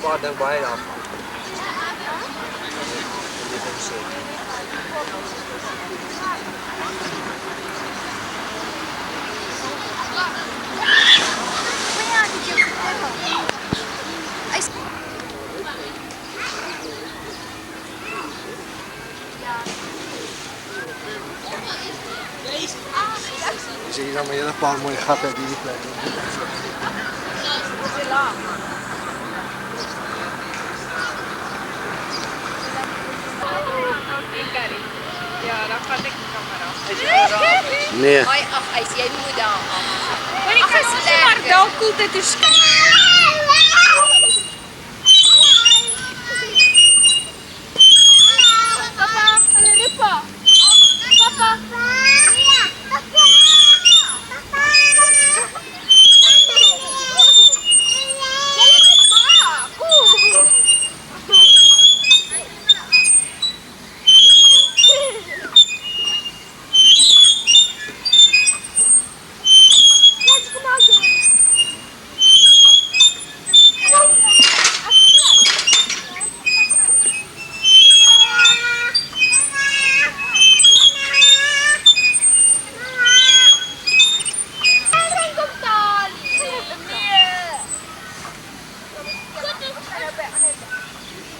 Qua đang quay đâu. Zie je dan maar een paar mooie gaten die niet blijven. Nee. Ai, ach, hy sê jy moet daar af. Maar ek kan sê maar daar koel dit is skyn. Papa, hulle roep pa. Papa.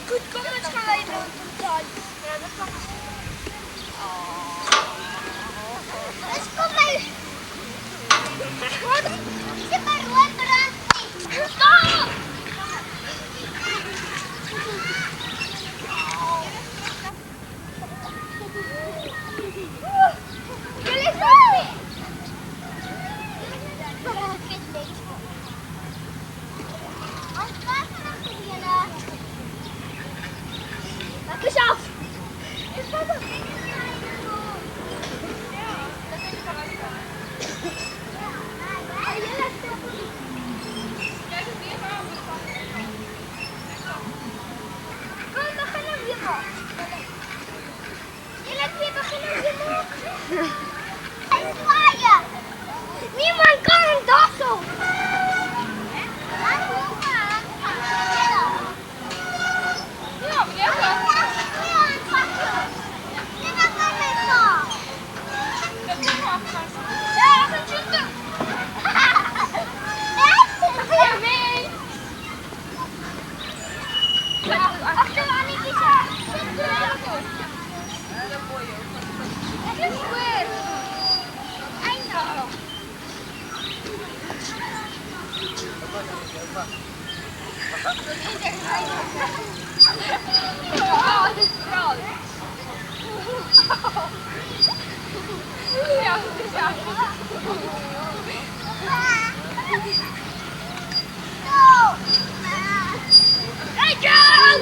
Goed, kom eens gaan wij doen. Kom maar. Wat? Zit maar rond brand. Stop! Jullie zijn Maak eens af! Niemand kan een dag zo! Oh, dit is koud. Ja, ja. Hey, John!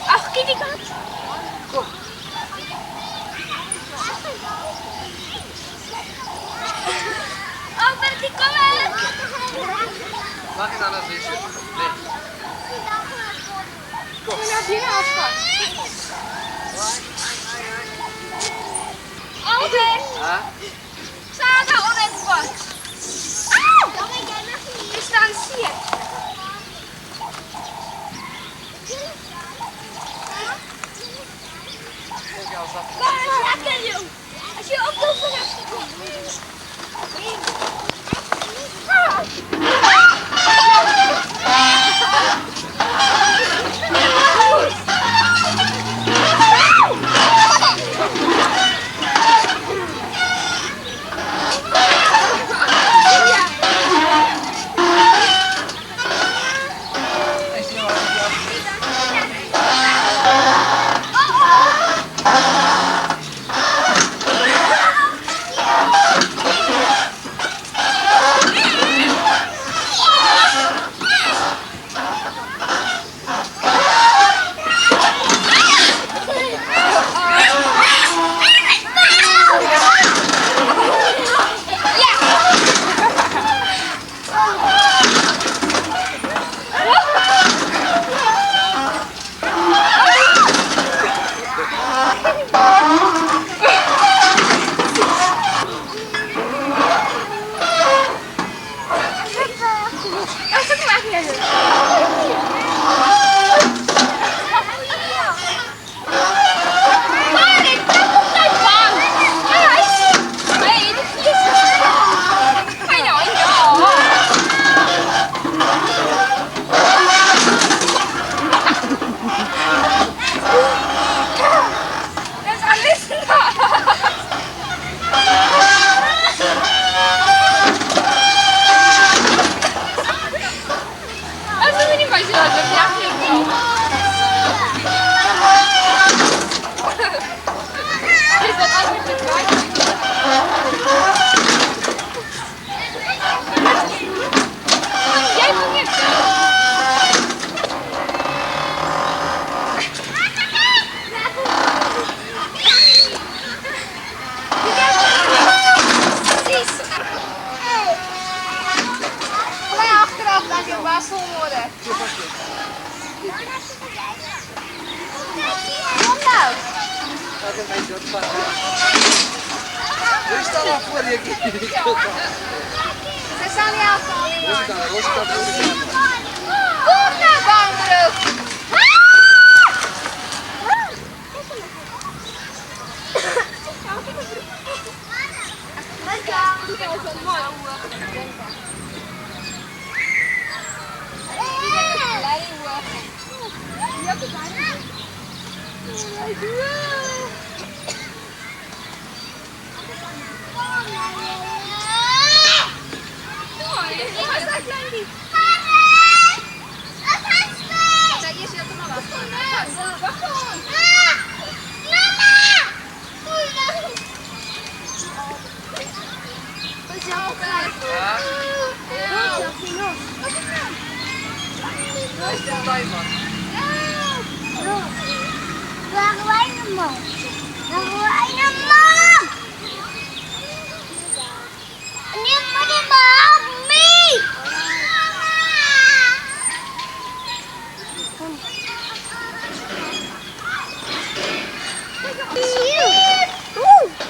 Ach, kijk die kant. Oh, Bertie, kom maar. Mag ik dan als eerste? Nee. Kom naar binnen afstaan. Alden! Ja? Sta daar op het bord. We staan hier. Maar lekker, joh. Als je op de vanaf komt. je wassel worden. Kom nou. Laat hem mij dat van. Wie staat daar voor je? Ze staan niet afvallen. Rosita, Kom nou, Bangbroek.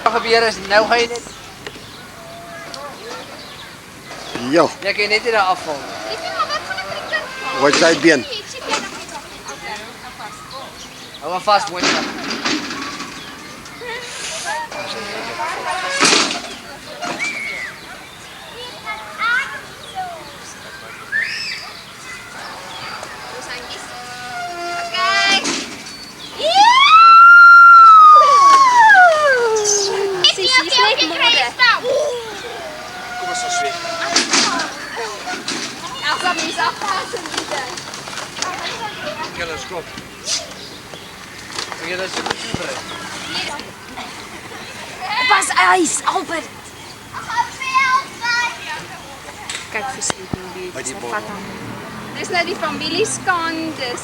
Wat gebeur is, nou ga je net... Ja, Jij kan net hier afval. wat jy been. Hou maar vast, mooi. Kom eens zo zweet. Killers, kom. Vergeet dat je goed voorbereid. Pas ijs, Albert. Kijk, Sleeping Beauty. By die Wat bord. dan? Dis nou die familieskant, dis.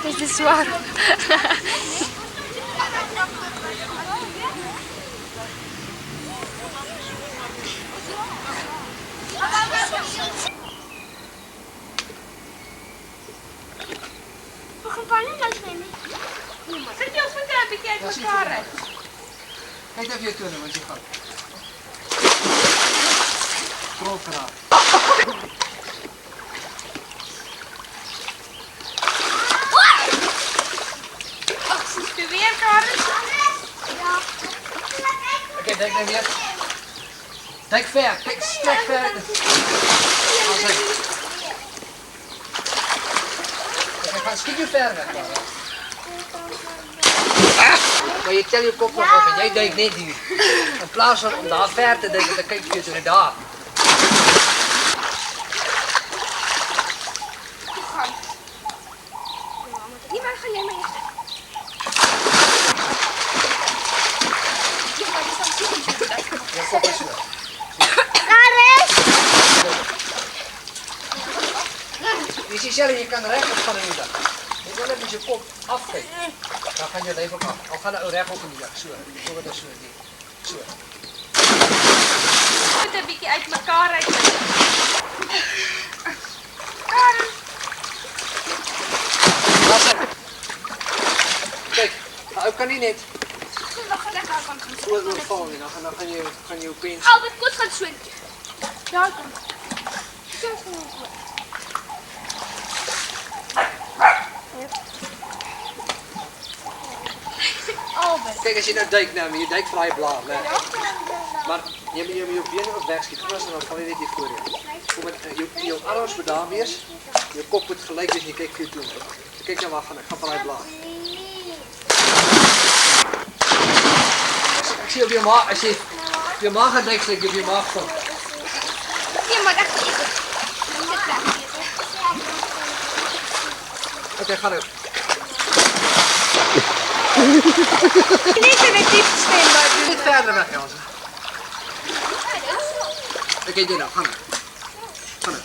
Dit is zwaar. Zet je ons voeten een beetje uit elkaar. Kijk even je kunnen, want je gaat. Groot gedaan. De weer, Karin. Oké, denk naar weer. Denk ver, kijk, strek ver. Oké, ga een stukje ver weg. Maar je tel je kop nog op en jij duikt net hier. In plaats van om daar ver te denken, dan kijk je naar daar. Niemand ga jij mee. Je kop is weg. Je ziet zelf, je kan recht op gaan in de dag. Je wil even je kop afgeven. Dan ga je leven af. Al ga je recht op in de dag. Zo, zo wordt dat zo. Zo. Moet een beetje uit elkaar uit. Kijk, ik kan niet net. Nog een lekker van. Zo wil vallen. Dan gaan je opeens. Albert, goed gaan zwemmen. Ja, kom. Albert. Kijk, als je nou duikt, je duikt vrij blaar. Nee. Maar je benen op weg schieten en dan val je niet voor je. Je arms bedaan weer. Je kop moet gelijk dus je kijkt goed doen. Kijk nou maar van, ik ga vrij blaar. Ik zie op je maag, als je je maag gaat duiken, ik heb je maag van. Ja, maar echt niet. Oké, ga nu. Niet in het diepste steen. Niet verder weg, Jansen. Oké, doe nou, ga nu. Ga nu.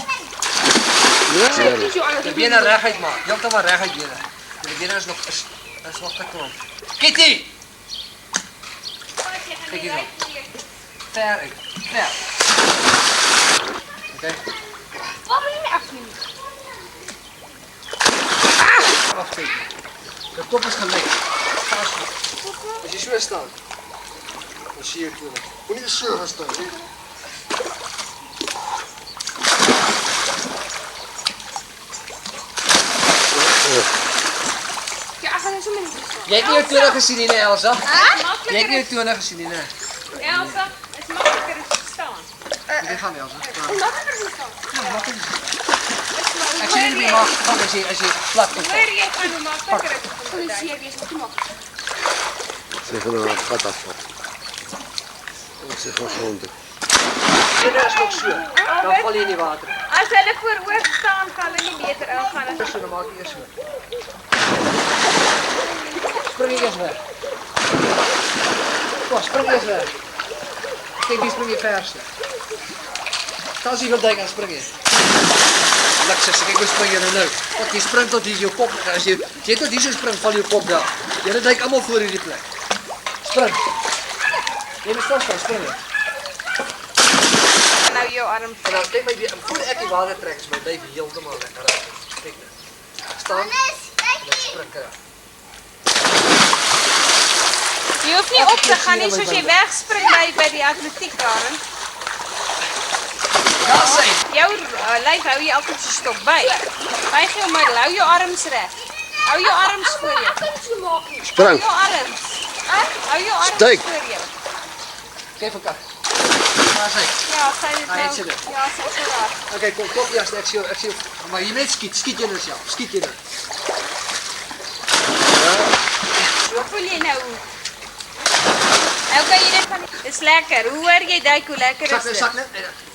Ja, De benen recht uit, man. Je hebt dan maar recht uit benen. die is nog te klomp. Kitty! Kijk hier zo. Ver uit. Ver. Oké. Waarom niet meer afnemen? Afsteken. De kop is gelijk. Als je zo staat, dan zie je het wel. Moet niet zo gaan staan. Ja, gaan we zo met Jy het nie jou tone gesien nie, Elsa. Jy het nie Makkelijker jou tone gesien nie, nee. Elsa, het is makkelijker as staan. Dit gaan Elsa. Makkelijker as staan. Ja, makkelijk. Ek sê nie meer mag as jy plat is. Hoor jy gaan hoe makkelijker as staan. Hoe zie jy wees wat makkelijk. Ze gaan naar het gat afvat. Ze gaan gewoon doen. Dit is nog so. Dan val jy in die water. As hulle vooroor staan, gaan hulle nie beter uitgaan as So, dan maak jy eers so. Spring jy eers weg. Kom, spring eers weg. Kijk, wie spring jy verste. Als jy wil duik, dan spring jy. Luk sister, kijk hoe spring jy nou. Want jy spring tot hier jou kop. As jy tot hier so spring, val jou kop daar. Jy duik allemaal voor hierdie plek. Spring. Jy moet stilstaan, spring jy. nou jou arm. En dan kijk maar, voordat ek die water trek, is my duif heeltemal lekker uit. Kijk nou. Ek staan, en ek spring eraf. Jy hoef nie op te gaan nie, soos jy wegspring by die atletiek daarin. Ja, sê! Jou lyf hou jy altyd so stok by. Buig jou middel, hou jou arms reg. Hou jou arms voor jou. Hou Spring. jou arms. Hou jou arms Steek. voor jou. Kijk van kant. Waar is hy? Ja, sy het Ah, nou. het sy dit. Ja, sy is daar. Oké, kom, klop eers, ek sien jou. Maar jy net skiet jy nou self. Skiet jy nou. Hoe voel jy nou? Nou kan jy dit van... Dis lekker. Hoe hoor jy duik, hoe lekker is dit? Sak net,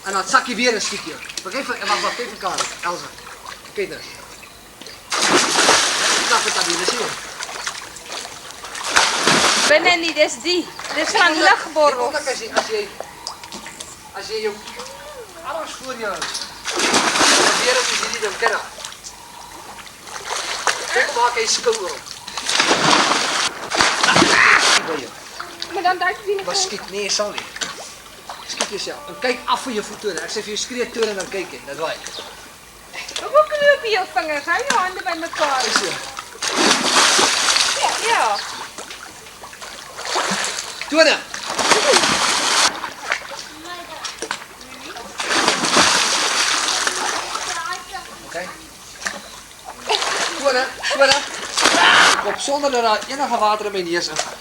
en dan sak jy weer en skiet jy. Maar kijk van Karen, Elsa. Kijk nou. Knap het aan die, dis hier. Binne nie, dis die. Dis van ligborrels. As jy jou arms voor jou hou, dan weer as jy hierdie ding ken. Kijk maak hy skou oor. Maar dan duik jy nie. Maar skiet, nee, sal nie. Skiet jouself. En kyk af van jou voetone. Ek sê vir jou skree tone en dan kyk jy. Dat waai. Hoe knoop jy jou vingers? Hou jou hande by mekaar. Is so. Ja. Tone. Okay. Tone. Op sonder dat daar enige water in my neus ingaan.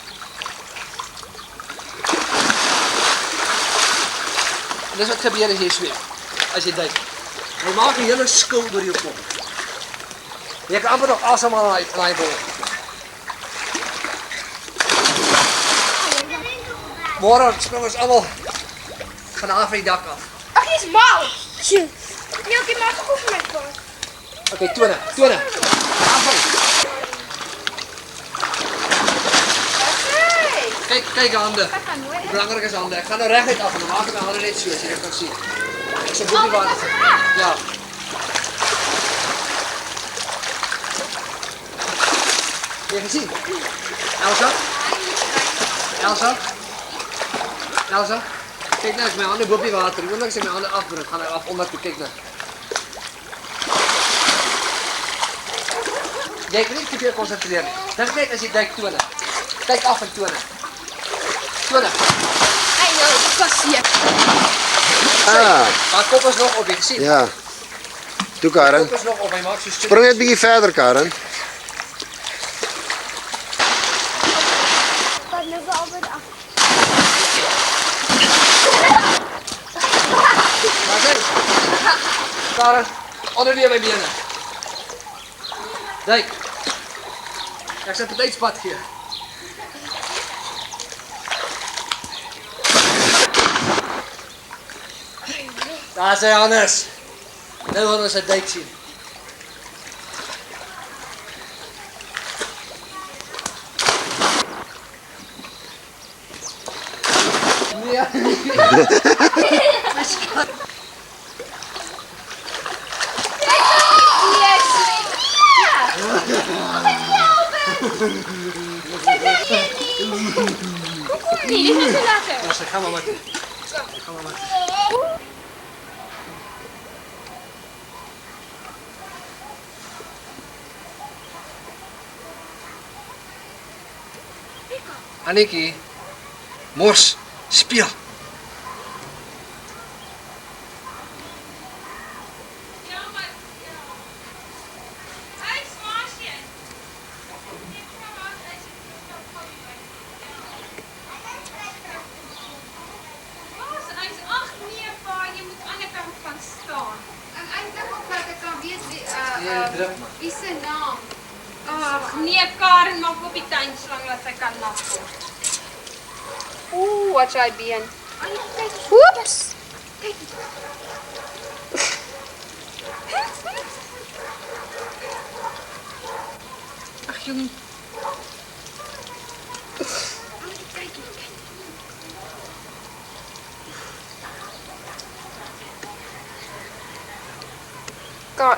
En dis wat gebeur as jy swem. As jy duik. Jy maak 'n hele skil oor jou kop. Jy kan amper nog asemhaal in daai bol. Môre spring ons almal vanaf die dak af. Ag, jy's mal. Nee, okay, maak goed vir my kos. Okay, tone. Afval. Kyk hande. Belangrik is hande. Ek gaan nou reguit af en dan maak ek my hande net so as jy dit kan sien. Ek sal boetie water. Ja. Jy kan sien. Elsa. Kyk nou, as my hande boetie water. Ek wil net as my hande afbring, gaan hy af onder toe kyk nou. Jy kan nie te veel konsentreer nie. Dink net as jy duik tone. Kyk af en tone. Tone. Ai, nou, dit was seker. Maar kop is nog op, jy sien. Ja. Toe Karen. Kop is nog op, hy maak so stuk. Spring net 'n bietjie verder Karen. Dat nou wel albei af. Maar sê. Karen, onder weer my bene. Duik. Ek sal 'n tydspad gee. Daar is hy anders. Nou wil ons 'n duik sien. Nee. Hoekom nie? Dit is so lekker. Dus gaan we maar toe. Gaan we maar toe. Annikie, mors, speel. Ja, maar ja. Hey, Smaasje. Ek vra wat hy sê vir my. Wat? Hy's ag nee, pa, jy moet aan die kant van staan. En eintlik ook dat ek kan weet wie Nee, druk maar. wie se naam. Ag nee, Karen maak op die tuinslang dat sy kan nat word. Ooh, wat jy been. Oeps. Ag jong.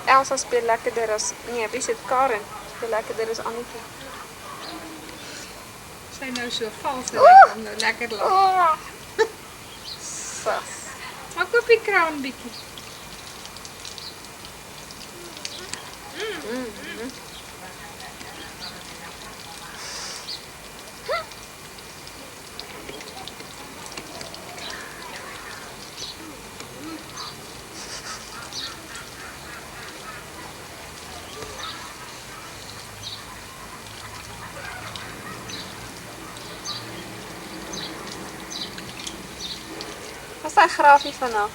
Elsa speel lekkerder as nee, wie sê Karen? Speel lekkerder as Annetjie. Sy nou so vals dat nou lekker lag. Oh. Sas. Maak op die kraan bietjie. Wat is hy grafie vanaf?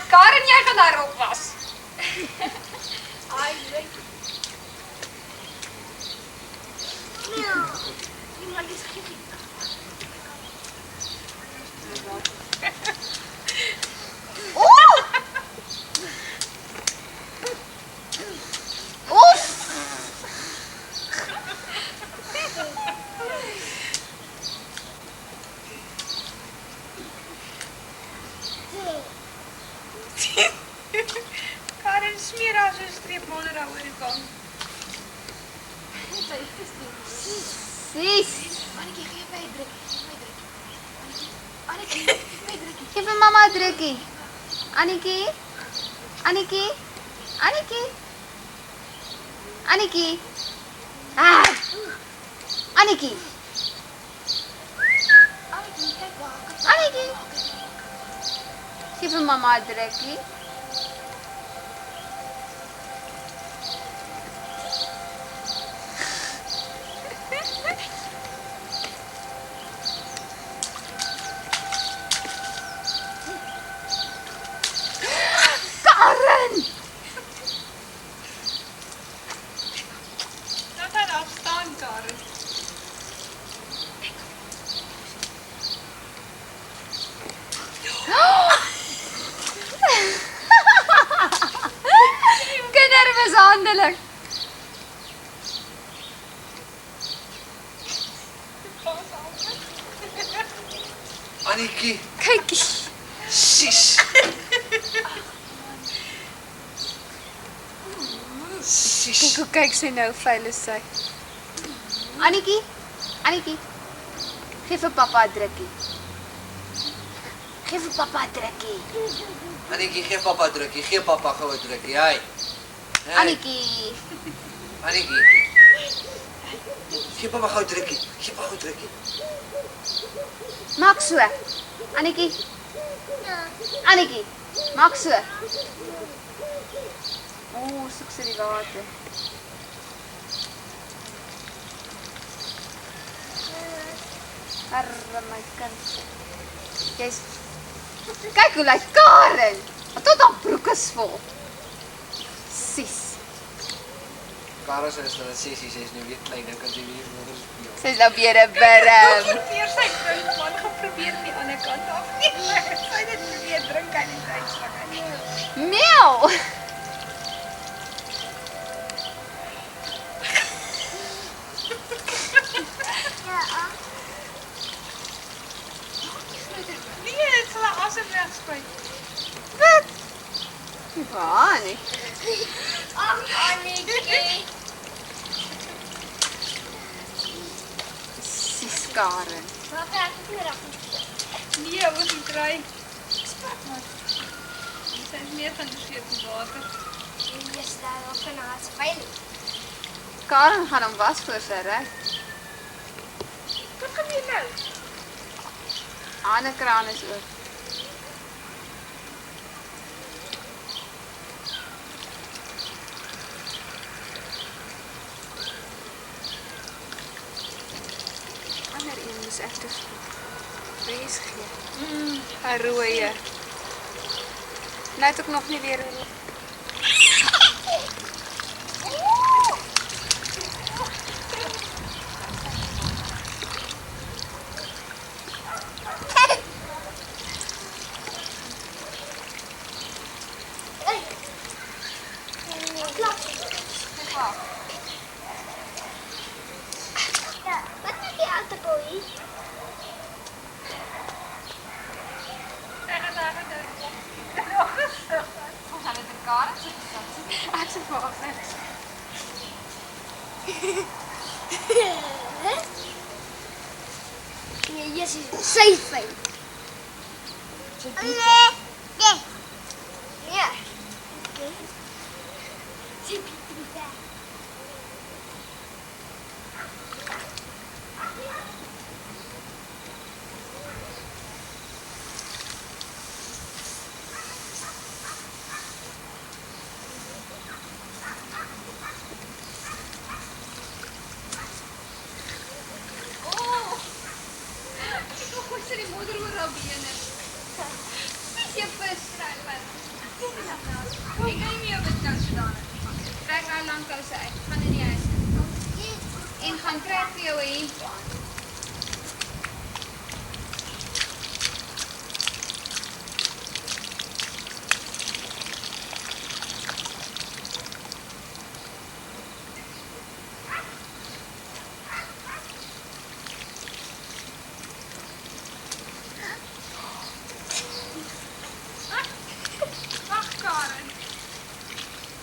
Karen, jy gaan daar op was. Ai, weet. Ja. Die man is gek. Karen smeer haar so 'n streep modder daaroor die kant. Sis. Annetjie, gee my 'n drukkie. Annetjie, my drukkie. Geef vir mamma 'n drukkie. Annetjie. Annetjie. Annetjie. Annetjie. Ah. Annetjie. Annetjie, kyk waar. Annetjie. Geef vir mamma 'n drukkie. Karen! Laat haar daar staan, Karen. Kindermishandeling. Annikie, Kyk. sis. Sis. Hoe kyk sy nou vuil is sy? Annetjie. Annetjie. Geef vir pappa 'n drukkie. Geef vir pappa 'n drukkie. Annikie, geef papa 'n drukkie. Gee papa gou 'n drukkie. Hey. Hey. Annetjie. Annikie. Gee papa gou 'n drukkie. Gee papa gou 'n drukkie. Maak so. Annetjie. Annetjie. Maak so. Ooh, soek sy die water. Arme my kind. Jy's Kyk hoe lyk Karen. Tot haar broek is vol. Sis. Kara is dat 6, sy is nou weer klein, dan kan sy weer moeder speel. Sy's nou weer 'n birm. Probeer sy drink, man, gaan probeer die ander kant af. Nee, sy dit probeer drink aan die tydslag. Meow. Nee, dit sal asem wegspuit. Wat? Waar nie? Annetjie. Sis Karen. Wat het ek nie reg nie. Nee, ons moet kry. Spat maar. Sy is meer geïnteresseerd in water. Jy staan op van haar veilig. Karen gaan hom was voor sy ry. Wat gaan jy nou? Ander kraan is oop. Ander een moes ek te vrees gee. 'n rooie. Nou het ek nog nie weer 'n rooi. Ja, wat heb je aan de boei? Sy gaan daar gaan doen. Ons gaan dit in Karen se gesit. Ek se vir af. Nee, jy is sy fyn. Nee. Nee. Ja. Okay. Sy bied die weg. Sy die moeder oor haar bene. Dis jy vis skryf maar. Ek kan nie meer op dit kan staan nie. Trek nou lank kouse uit. Gaan in die huis. En gaan kry vir jou 'n hemp. Wag Karen.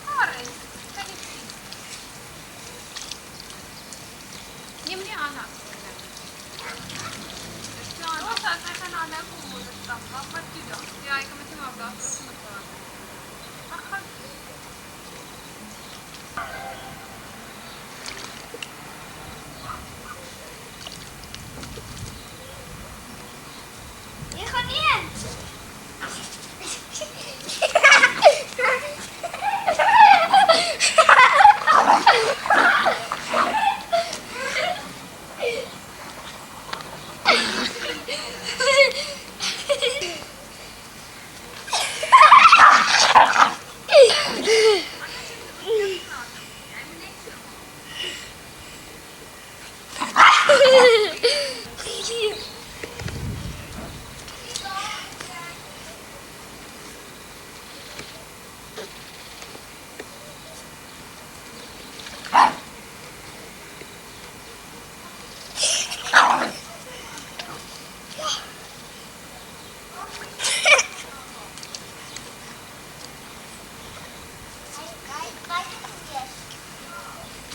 Karen, kan jy sien? Neem nie aan haar. Dis klaar. Ons het sy gaan nou kom hoor stap. Wat doen dan? Ja, ek kom met hom op daar terug met haar. Ag, gaan. Jy gaan nie.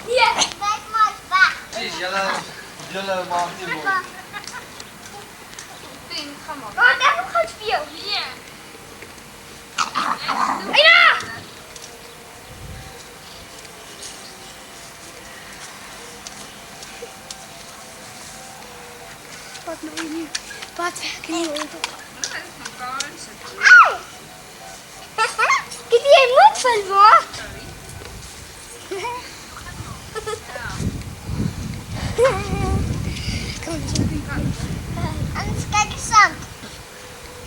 Ja, kijk maar weg. Sis, julle maak nie mooi. Ding, gaan maar. Wat heb ik gespeeld? Ja. Eina! Wat nou hier? Wat werk nie hoor. Dit is van Karen se. Au! Kijk, jy moet van word. Kom eens. Anders kijk eens aan.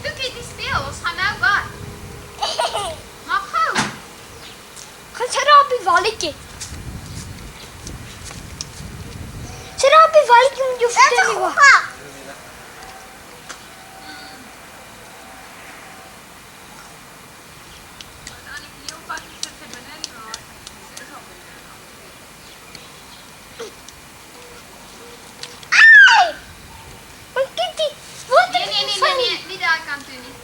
Doekie, die speel. Ons gaan nou wat? Maar gou. Gaan sy daar op die walletje. zit er niet. Nee, niet daar kant toe niet.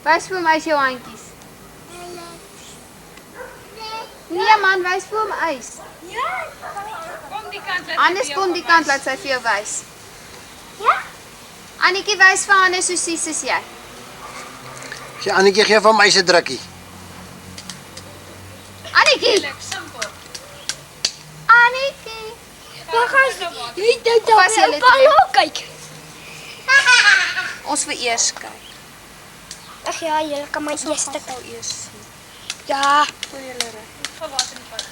Wys vir my jou handjies. Nee man, wys vir my ys. Kom die kant. Hannes kom die kant, laat sy vir jou wys. Ja? Annetjie wys vir Hannes hoe sies is jy. Gee Annetjie gee van my se drukkie. Annetjie, Simpel. Annetjie. Waar gaan ze? Niet dat Pas julle we twee. Kijk. Ons wil eers kyk. Ach ja, jullie kan maar eerst Gou eers sien. Ja. Voor julle ry. Gaan water in die pad.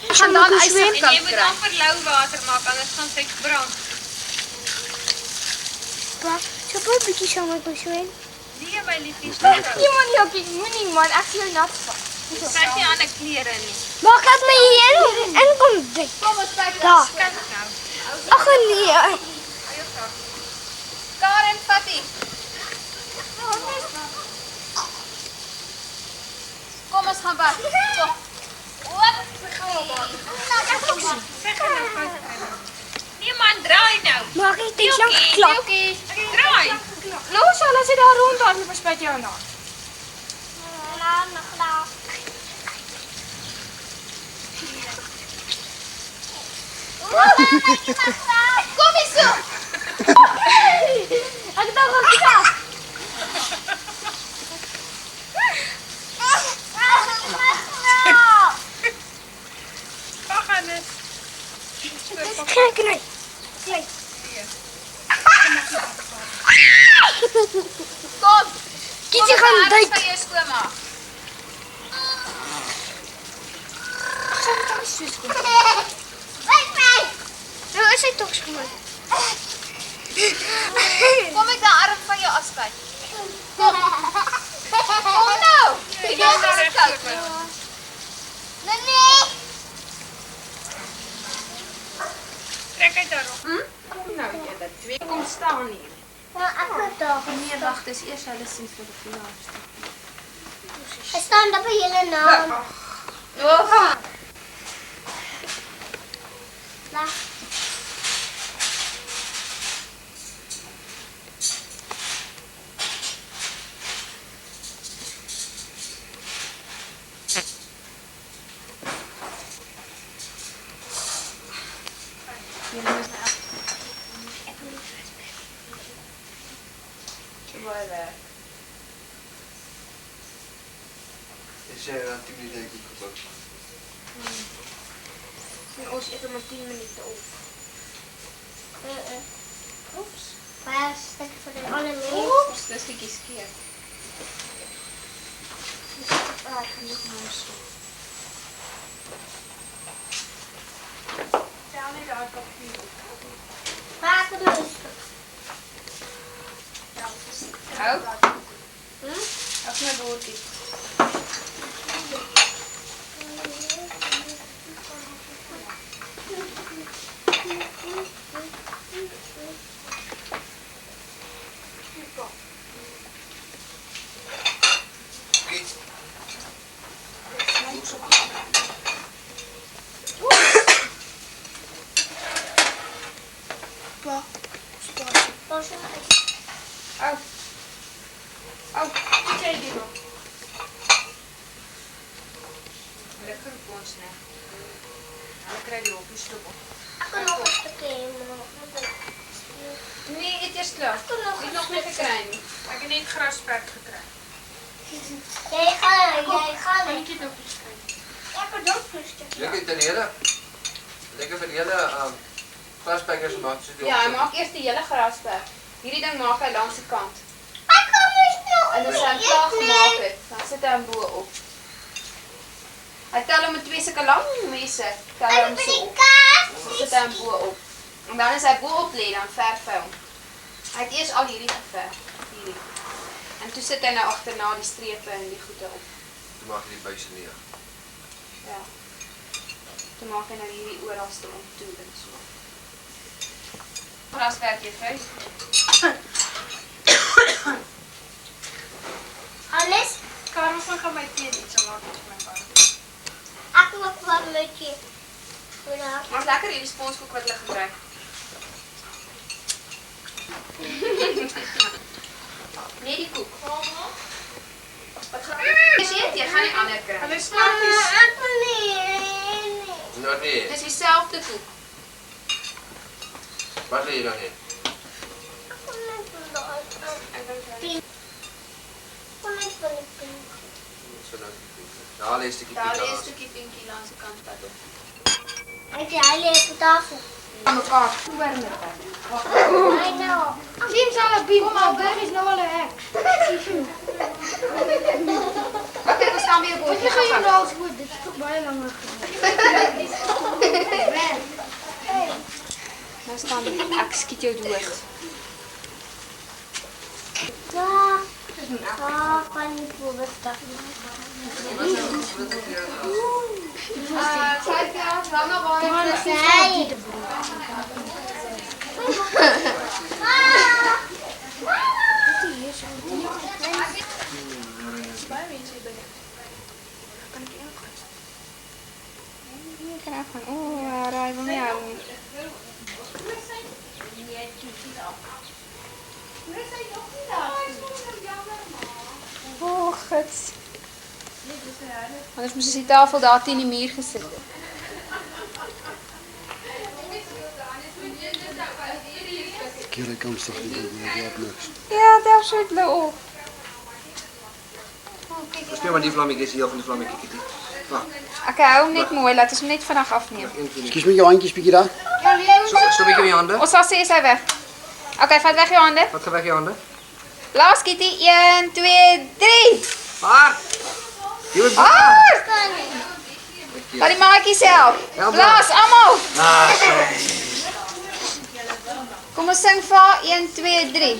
Ons gaan dan ys En jy kant moet kry. dan vir lou water maak anders gaan sy brand. Pak, zo een beetje zo met mijn zwin. Nee my liefie. Iemand die ook niet man, echt heel nat van. Sy het nie ander klere nie. Maar ik had me hier en kom dik. Kom ons kyk Daar. Kyk nou. Ach nee. Karen, Fatty. Kom ons gaan bad. Kom. Nee man, draai nou. Mag ik deze lang geklapt? Draai. Nou zal als je daar rond dan spijt jou nog. Kom eens zo. Ik dacht dat ik ga. Pak Hannes. Kijk, nee. Kijk. Kom. Kietje gaan Hannes dik. gaan jou skoonmaak. Nou is hij toch schoon. Kom ek daar arm van jou afspuit. Kom nou. Jy is so koud. Nee. Trek uit daarop. Kom nou julle twee kom staan hier. Nou, ik toch. Nee, wag, dis eers hulle sien vir die finale. Hij staat daar bij jullie naam. Oh. Is jij aan 10 minuten gekookt? Ons eten maar 10 minuten op. Oeps. Maar stuk voor de allermeeste. Oeps, dis bietjie skeef. Tel net daar papier op. Water rustig. Hou. Af na boortjie. Au. Au. Wat jy doen? kry die hoppies loop op. Ek kan nog 'n stukkie hê, maar. Nee, eet eers klaar. Ek kan nog Ek het nog nie gekry nie. Ek het net grasperk gekry. Jy gaan. Ek het nog nie gekry. Ek kan ook 'n stukkie. Lekker ten hele. Lekker vir die hele grasperkers maak so die Ja, hy maak eers die hele grasperk. Hierdie ding maak hy langs die kant. Ek kan mos nog. En as hy hom klaar gemaak het, dan sit hy hom bo op. Hy tel hom met 2 sulke lang messe. Tel hy hom so op. Dan sit hy hom bo op. En dan as hy bo op lê, dan verf hy hom. Hy het eers al hierdie geverf. Hierdie. En toe sit hy nou agterna die strepe en die goede op. Toe maak jy die buise neer. Ja. Toe maak hy nou hierdie oralste om toe en so. Grasperk jy vrys? Alles? Karel gaan my tee net so maak met my bar. Ek wil wat met jy. Ja. Maar lekker hierdie sponskoek wat hulle gebruik. Nee, die koek. Wat gaan jy eet? Jy gaan nie ander kry. Hulle smakkies. Ek wil nie. Nou nee, Dis dieselfde koek. wat wil jy dan hê? So nou. Daar lê 'n stukkie Daar lê 'n pizza. stukkie pinkie langs die kant pad op. Ek jy lê op tafel. Aan mekaar oor met hy. I know. Sien sy al 'n biep, maar daar is nou al 'n hek. Okay, ons gaan weer boot. Jy gaan jou nou al goed, dit is toch baie langer. Nou staan ek skiet jou dood. Ja. Kan nie probeer stap. Kyk ja, dan nog baie. Sy. Oh, raai wil nie hou nie. Oh, gits. Anders moes die tafel daar teen die muur gesit het. Kira kamstig die het niks. Ja, daar sit hulle op. Speel maar die vlammetjies hier van die vlammetjie kitty. Ek hou hom net mooi, laat ons hom net vinnig afneem. Skus met jou handjies bietjie daar. So bietjie met jou hande. Ons sal sê is hy weg. Okay, vat weg jou hande. Wat gaan weg jou hande? Blaas Kitty, 1, 2, 3. Waar? Jy moet Hard! Laat die maatjie self. Help Blaas almal. Ah, Kom ons sing vir 1, 2, 3.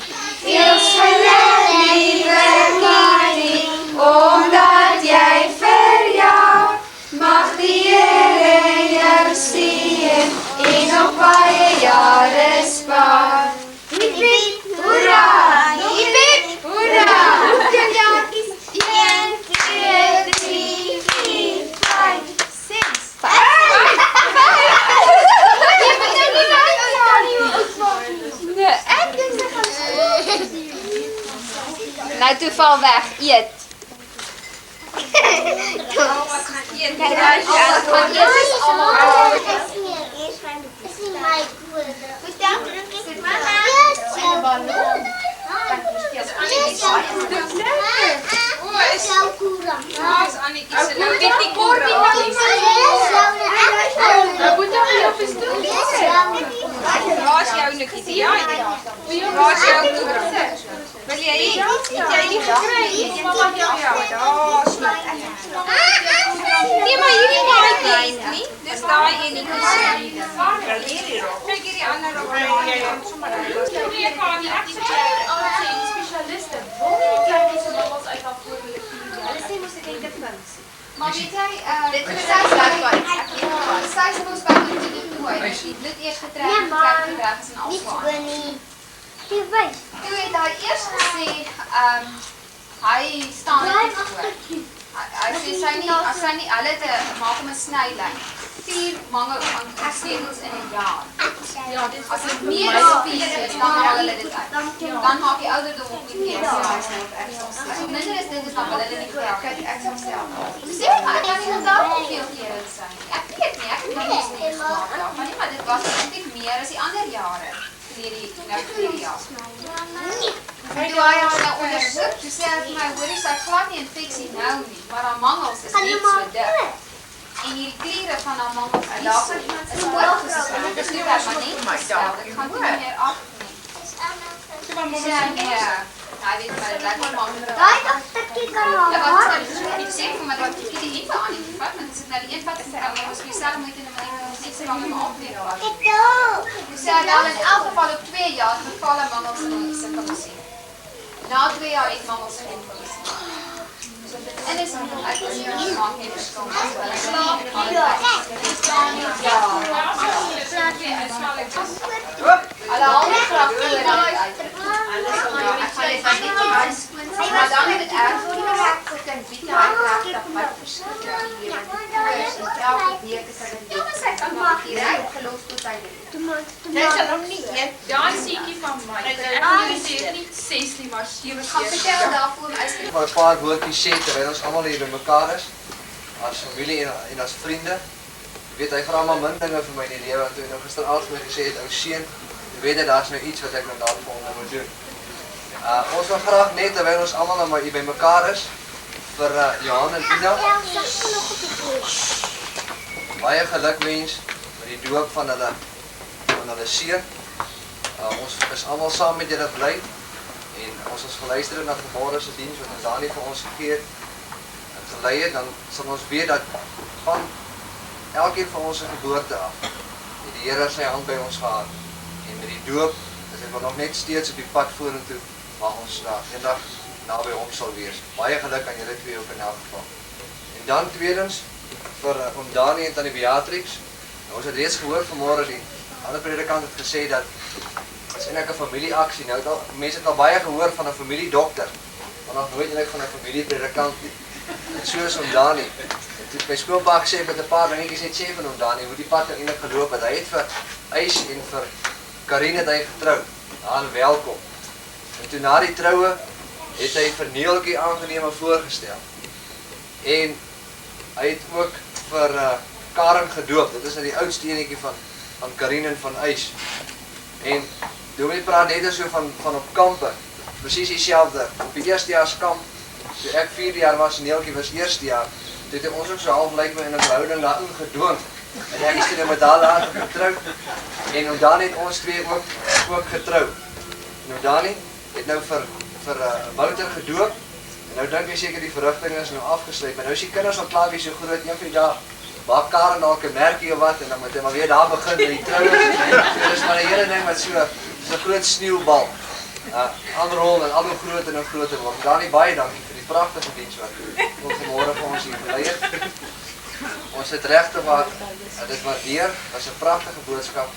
Omdat jy verjaar, mag die Here jou seën en nog baie jare spaar. Hiep hiep. Hoera! Hiep hiep! Hoera! Hoeveel jaartjies? 1, 2, 3, 4, 5, 6. Jy moet nou nie nee, ek dink sy gaan nou toe val weg, eet. Eet, kijk uit, gaan eet is allemaal. Is nie my woorde. Goed dan, sit maar aan. Is jou koerang. Is Annetjie se nou net die korbie wat jy sê. Moet jy op die stoel sit? Waar is jou Nikkie? Ja, waar is jou koerang? Wil jy nie? Het jy nie gekry? Ja, daar smaak. Nee, maar hierdie maatjie is nie. Dis daai enetjie se. Kyk hierdie ander op. Nee, kan nie. Ek sê Specialisten, wil nie die klein mense mammals uit haar voorbeeld vier. Hulle sê moes ek net dit mens. maar weet jy, dit is sy sterkheid. Sy se ons by die toe. Die bloed eers getrek en trek gedreg is en Niks afslaan. wil nie. Die wys. Toe het hy eers gesê, hy staan net voor. Hy sê sy nie, hulle maak hom 'n snylyn. 4 mange aanstekels in 'n jaar. Ja, dit As dit meer as 4 is, dan haal hulle dit uit. Dan maak die ouderdom op nie meer as as minder is dit, dan wil hulle nie geld. Kyk, ek sal stel. Sê maar, ek kan nie onthou hoeveel keer dit zijn. Ek weet nie, ek het mense nie gemaak daarvan nie, maar dit was eintlik meer as die ander jare vir die jaar. En toe hy ons nou ondersoek, toe sê hy vir my, hoor, sy het glad nie infeksie nou nie, maar haar mangels is net so dik. En hierdie kliere van haar mangels is oorgestel. Dit is nie permanent gestel, dit gaan nie meer af nie. Sê hy, nee, hy weet maar, dit lyk nie mangel. Ja, wat is nou die sê vir my, dat ek die ene aan die gevat, want as ek nou die een vat, dan ons vir self moet en dan net kan my afweer was. Dus sê hy dan in elk geval op 2 jaar gevalle mangels in ons kan ons sien. Na 2 jaar het mangels in ons sien. En is nie, ek is nie, maak nie verskil. Slaap, hulle haal nie graag toe uit. Ek gaan dit van dit huis, maar dan het het erg gewerkt, ek kan bieten uitrechtig wat verskil hier. Elke week is hulle dit. Sy kan maak hier uitgeloof tot hy dit. Dit sal ook nie eet. Daai seentjie van my. Ek sê nie 16 maar 7. Gaan vertel daarvoor as jy Maar 'n paar woordjies sê terwyl ons almal hier bymekaar is, as familie en as vriende. Jy weet, hy vra maar min dinge vir my in die lewe, en toe hy nou gisteraand vir my gesê het, ou seun, jy weet dat daar's nou iets wat ek nou daarvoor onder moet doen. Ons wil graag net, terwyl ons almal nou maar hier bymekaar is, vir Johan en Ina, baie geluk wens met die doop van hulle seun. Ons is almal saam met julle bly. En as ons geluister na vanmôre se diens wat ons Dani vir ons gegee het en gelei het, dan sal ons weet dat van elkeen van ons se geboorte af het die Here sy hand by ons gehad. En met die doop is hy nog net steeds op die pad vorentoe waar ons eendag naby hom sal wees. Baie geluk aan julle twee ook in elk geval. En dan tweedens vir oom Dani en tannie Beatrix. Ons het reeds gehoor vanmôre die ander predikant het gesê dat is eintlik 'n familieaksie. Nou mense het al baie gehoor van 'n familiedokter, maar nog nooit eintlik van 'n familiepredikant nie. En so is oom Dani. Toe my skoolpa gesê met 'n paar dingetjies net sê van oom Dani hoe die pad nou eintlik geloop het. Hy het vir Eys en vir Karine het hy getrou. Aan welkom. En toe na die troue het hy vir Neeltjie aangeneem en voorgestel. En hy het ook vir Karen gedoop. Dit is nou die oudste enetjie van Karine en van Eys. En Dominee praat net so van op kampe, presies dieselfde. Op die eerstejaarskamp, toe ek 4 jaar was en Neeltjie was eerste jaar, toe het ons ook so half lyk my in 'n verhouding daarin gedwing. En ek is toe met haar later getroud. En oom Dani het ons twee ook getrou. En oom Dani het nou vir Wouter gedoop. En nou dink ek seker die verrigting is nou afgesluit. Maar nou is die kinders al klaar weer so groot, een van die dae maak Karen dalk 'n merkie of wat en dan moet hy maar weer daar begin met die troue. Dit is maar 'n hele ding met so 'n groot sneeubal. Aanrol en al hoe groter en groter word. Dani, baie dankie vir die pragtige diens wat ons vanmôre vir ons hier gelei het. Ons het regtig waar dit waardeer. Dit was 'n pragtige boodskap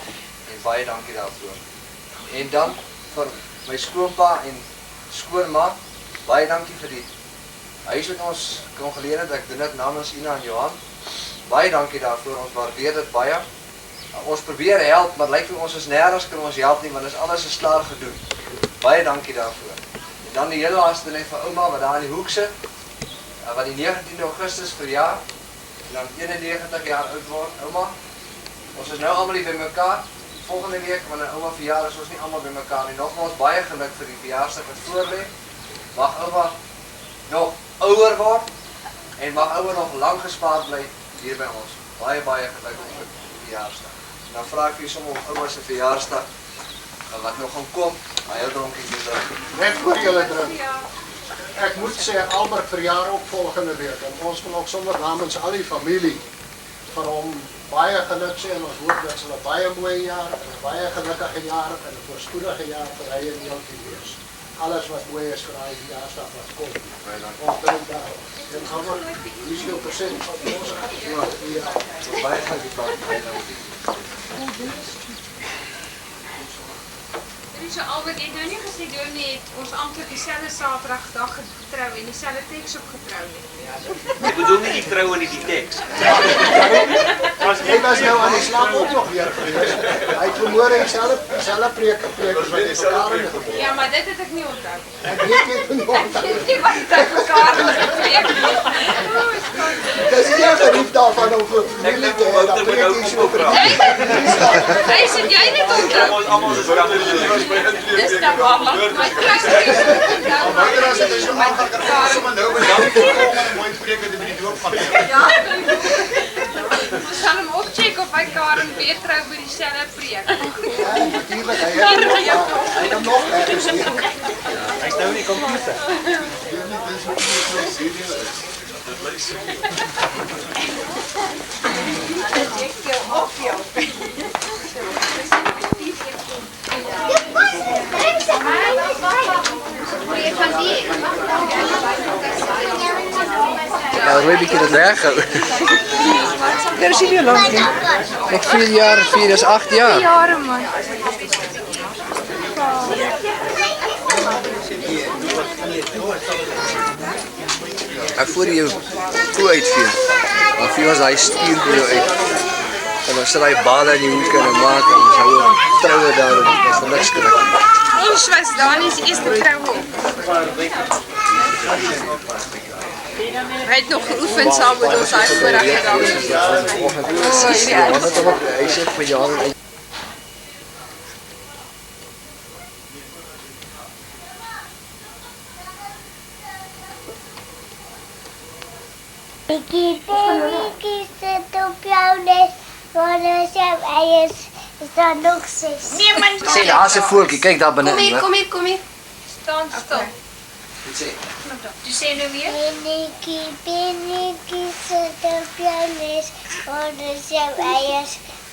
en baie dankie daarvoor. En dan vir my skoonpa en skoonma, baie dankie vir die huis wat ons kon geleer het. Ek doen dit namens Ina en Johan. Baie dankie daarvoor, ons waardeer dit baie. Ons probeer help, maar lyk vir ons is nêrens kan ons help nie, want is alles is klaar gedoen. Baie dankie daarvoor. En dan die hele laaste net vir ouma wat daar in die hoek sit, wat die 19 Augustus verjaar, en dan 91 jaar oud word. Ouma, ons is nou almal hier bymekaar. Volgende week, wanneer ouma verjaar is ons nie almal bymekaar nie. Nogmaals baie geluk vir die verjaarsdag wat voorlê. Mag ouma nog ouer word en mag ouma nog lank gespaar bly hier by ons. Baie geluk op die verjaarsdag. En dan vra ek vir sommer om ouma se verjaarsdag wat nog gaan kom, hy hou dronkie te drink. Net voor julle drink. Ek moet sê Albert verjaar ook volgende week en ons wil ook sommer namens al die familie vir hom baie geluk sê en ons hoop dat hulle baie mooi jaar en 'n baie gelukkige jaar en 'n voorspoedige jaar vir hy en Neeltjie wees. Alles wat mooi is vir hy verjaarsdag wat kom. Ons drink daar. En almal, wie sê persent van ons ja. Baie dankie. So Albert het nou nie gesê Dominee het ons amptelik dieselfde Saterdagdag getrou en dieselfde teks op getrou nie. Ek bedoel nie die troue nie, die teks. Hy was nou aan die slag ook nog weer gewees. Hy het vanmôre dieselfde preek gepreek as wat hy mekaar in gepreek. Ja, maar dit het ek nie onthou. Ek weet nie onthou. Nie wat dit mekaar gepreek nie. Dis nie gerief daarvan om vir familie te hê, dat preek jy so Hey, zit jij net op? Allemaal is Dis nou mama. My kruis is ons gaan hem opcheck of hy Karen weer trou by dieselfde preek. Natuurlijk, hij heeft nog ergens hier. Hij is nou in die computer. Nou, een beetje dat weghouden. Ja, dat zie je lang niet. Nog 4 jaar, 4 is 8 jaar. Jare man. Hij voerde je toe uitviel. Dan viel als hij stuur voor jou uit. En dan stel hij baden in je hoed kunnen maken. En dan zou je trouwen daar. Dat is er niks kunnen. Ons was Dani's eerste trouwe. Hy het nog geoefend saam met ons hy vooraf gedaan. Hij zegt van jaren. Piki zit op jouw nest. Voor de eiers is dat nog 6. Nee man. Zie daar is een voeltje, kijk daar beneden. Kom hier. Staan stil. Tu sê nou weer? Binnetjie sit op jou nes. Voor de eiers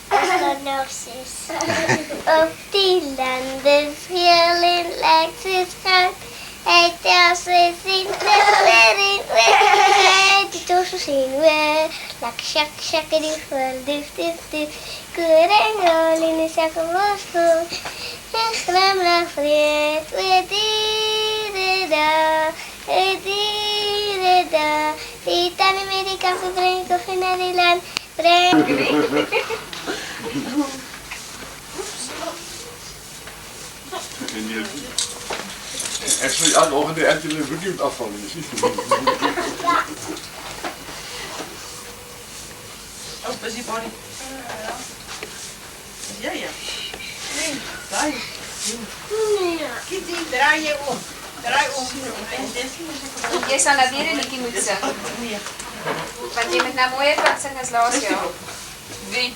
is dat nog 6. Op die landen veel in lijkt het goud. Hij telt 6 in de die tossen zien we. Lekker shak die vol duf. Kurengol in de zakken was vol. En glimlach vreed. We da. Die tanden met die kaffen brengen koffie naar die land. Actually, aan ogen de enkele video afvallen. Oh, busybody. Ja. Nee, draai. Kitty, draai je om. Draai om. Jy sal nou weer 'n liedjie moet sing. Want jy moet nou mooier kan sing as laas jaar. Wie?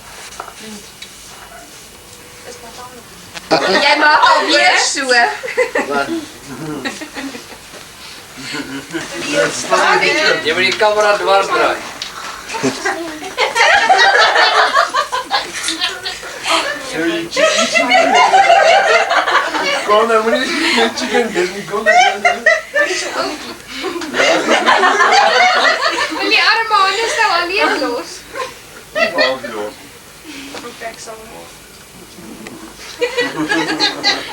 Jy maak alweer so. Je moet die camera dwars draaien. Kom nou, moet je chicken get kom nou. Wil die arme hande nou alleen los?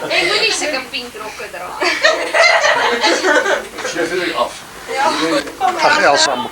Ek moet nie sulke pink rokke dra. Jy vind ek af. Ach, heel samen.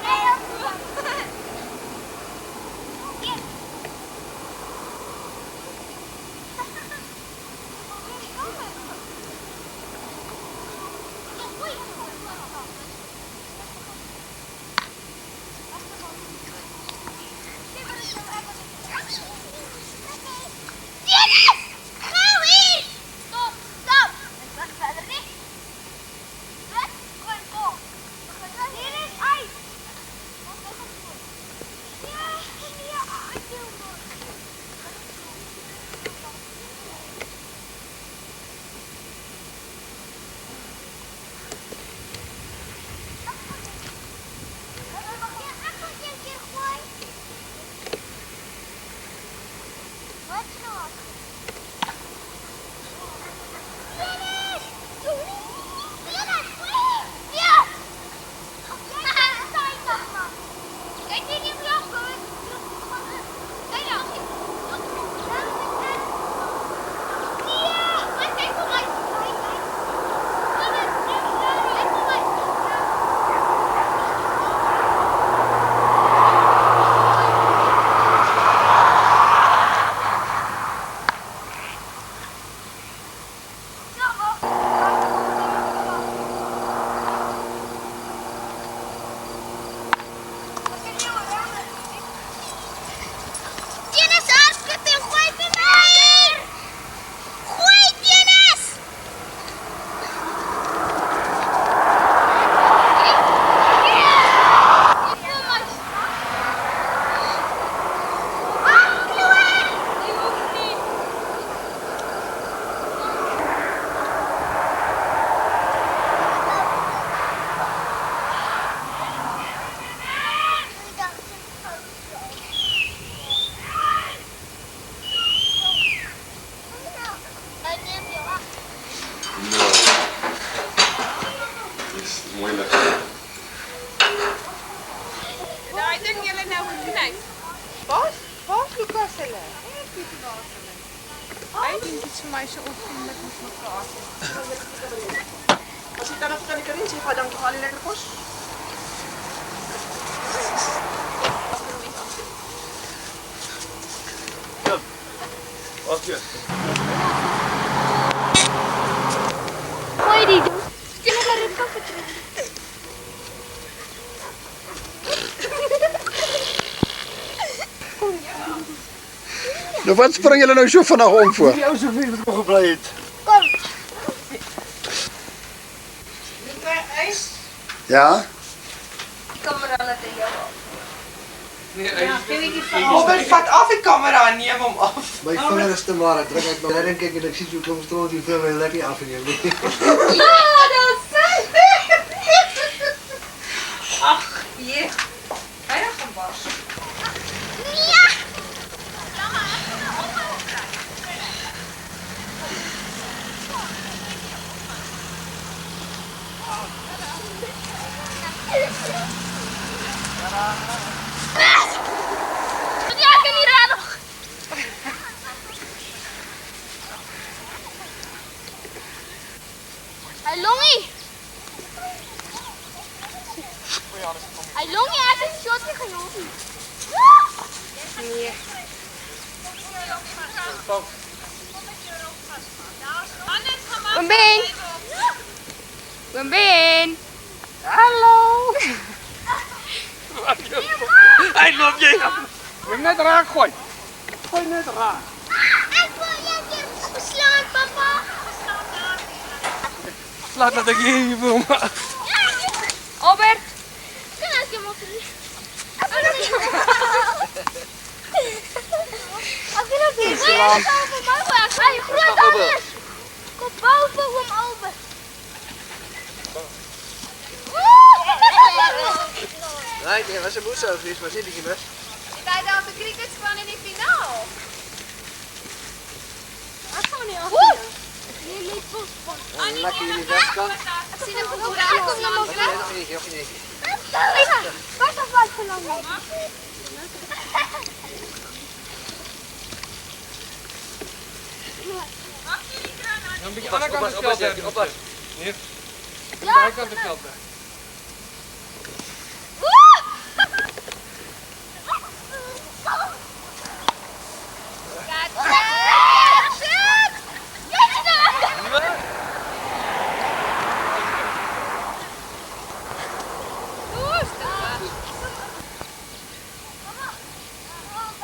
moeilijk. Nou, ik denk jullie nou goed knijpt. Bas? Bas, Lucas, hulle. Hy dink iets vir my so opvindelijk met mekaar. As jy dan nog kan die Karin sê, dan toch al die lekker kos. Wacht je. Gooi die doen. Kun je daar een koffertje? Nou wat spring julle nou so vinnig om voor? Jou so veel betrokken blij het. Kom. Doe my ijs. Ja? Die kamera laat hy jou af. Albert, vat af die kamera en neem hom af. My vinger is te maar, ek druk uit my redding kyk en ek sien hoe kom stroom die film en lekker afneem. Ja, dat sê. Ag, jee. Hy het gaan bars. Ja. Ja, ik kan niet raden. Hey, Longie. Hey, Longie, hij heeft een shotje genomen. Nee. Bombeen. Bombeen. Hallo. Hij loopt je. Moet net raak gooien. Gooi net raak. Ik wil je keer slaan, papa. Laat dat ik hier wil maken. Albert. Kan ik hem op de... Ik wil op die boven. Hij groeit anders. Kom boven hem open. Nee, dit was een moes over is, maar zit ik in best. Die tijd dat de cricketspan in die finaal. Dat gaan we niet af. Jullie En lekker jullie weg kan. Zie hem goed raken of nog Nog niet, nog niet. Wat of wat voor lang? Een beetje aan de andere kant van het veld. Oppas. Hier. Aan de andere kant van het veld.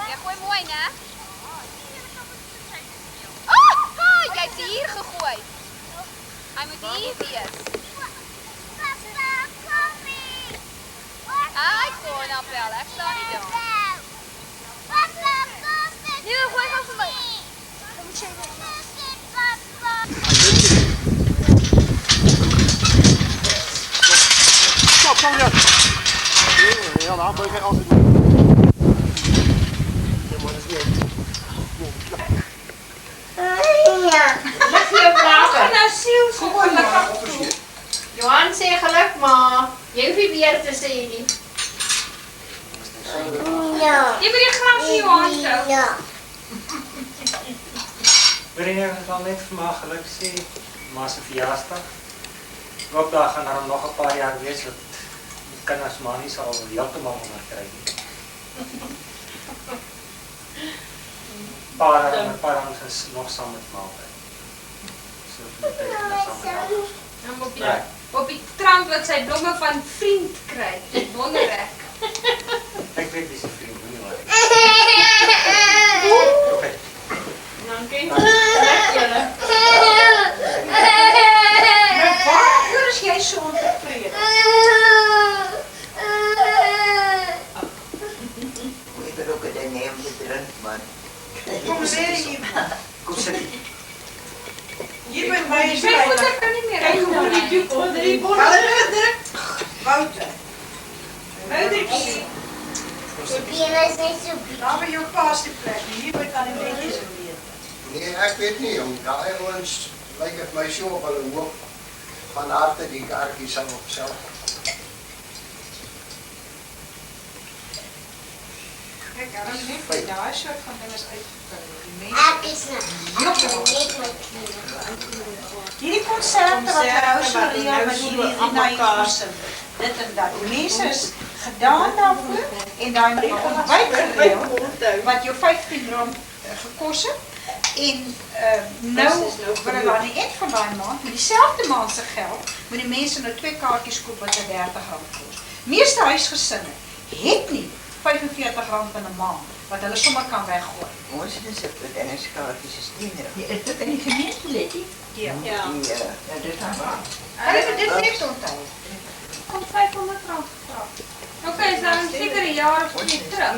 Ja, gooi mooi, hè? Oh, jij hebt die hier gegooid. Hij moet hier wees. Ah, ik gooi een appel, hè? Ik sta niet doen. Nu gooi gaan voor mij. Stop, kom je. Ja, dan ben ik altijd. Ja, maar dat is niet. Leg je op water. Nou, ziel, zo gelukkig. Johan, sê geluk, ma. Jy hoef nie weer te sê nie. Ja. Jy moet die grapje Johan zo. Ja. Brengen zal net vir my geluk sê, maar se verjaarsdag. Ik hoop daar gaan er nog een paar jaar wees dat die kinders maar nie sal heeltemal onderkry nie. Paar ons is nog saam met maaltyd. So vir die tyd nog saam met maaltyd. En op die tramp wat sy blomme van vriend kry. Wonderwerk. Ek weet wie se vriend moet nie laat. Okay. Dankie. Leg julle. Nou, waar is jy so ontevrede? Ik ben ook een ding neem te drinken, man. Kom sê hier. Kom sit. Hier ben my is Sy voete kan nie meer. Kyk hoe die doek onder die bord. Hulle druk. Wouter. Woutertjie. De bieren zijn zo bier. Daar by jou paas die plek. Hier by kan die netjies weer. Nee, ek weet nie, jong. Daai ouens lyk dit my so op hulle hoop. van harte die kaartjies sal op self. Kijk, daar is net bij daar soort van dingen uitgekomen. Ek is net my Hierdie konsepte wat Rosalia met hierdie mekaar sit, dit en dat. Die mense is gedaan daarvoor en daai ontbyt gereël wat jou R15 gekos het en nou wil hulle aan die eind van daai maand met dieselfde maand se geld moet die mense nou 2 kaartjies koop wat R30 kos. Meeste huisgesinne het nie R45 in 'n maand wat hulle sommer kan weggooi. Ons is op de Denniskaartjes is R10. Is dit in die gemeente lê die? Ja. Dit is waar. Hulle het dit net onthou. Kom R500 gevra. Oké, is dan seker 'n jaar of 2 terug.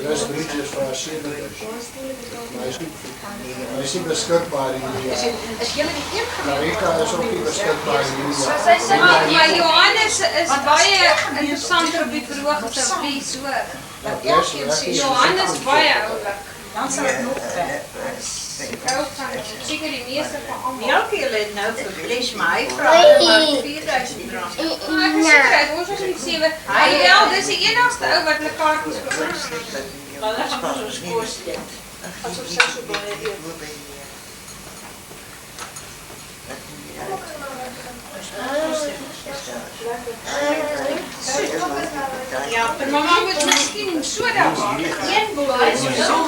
Dis bridges vir 7. Maar is nie beskikbaar hier. Is julle die een Marika is ook nie beskikbaar hier. Sy sê maar Johannes is baie interessanter op die verhoogde vlies hoor. Johannes baie oulik. Dan sal dit nog werk. Seker die meeste van almal. Elke julle het nou vir fles, maar hy vra Oei. R4000. Maar ek is seker, ons is nie 7. Alhoewel, dis die enigste ou wat hulle kaartjies koop. Maar dan gaan ons kos dit. As op 6 op baie eet. Ja, Maar mama moet miskien soda maak. een bottel is so.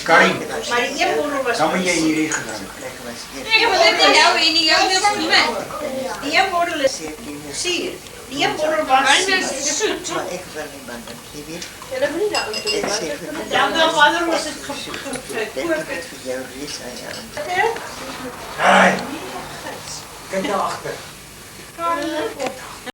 Karin, Maar die een bottel was dan moet jy hierdie gedrink. Nee, maar dit is jou en nie jou nie op die min. die een bottel is suur. Die een bottel was soet. Maar ek wil nie man, jy weet. Julle moet nie daar uit doen. Ek sê vir Dan wel wanneer was dit ek gekoop? het vir jou lees aan jou. Hey! Kyk daar agter. Karin,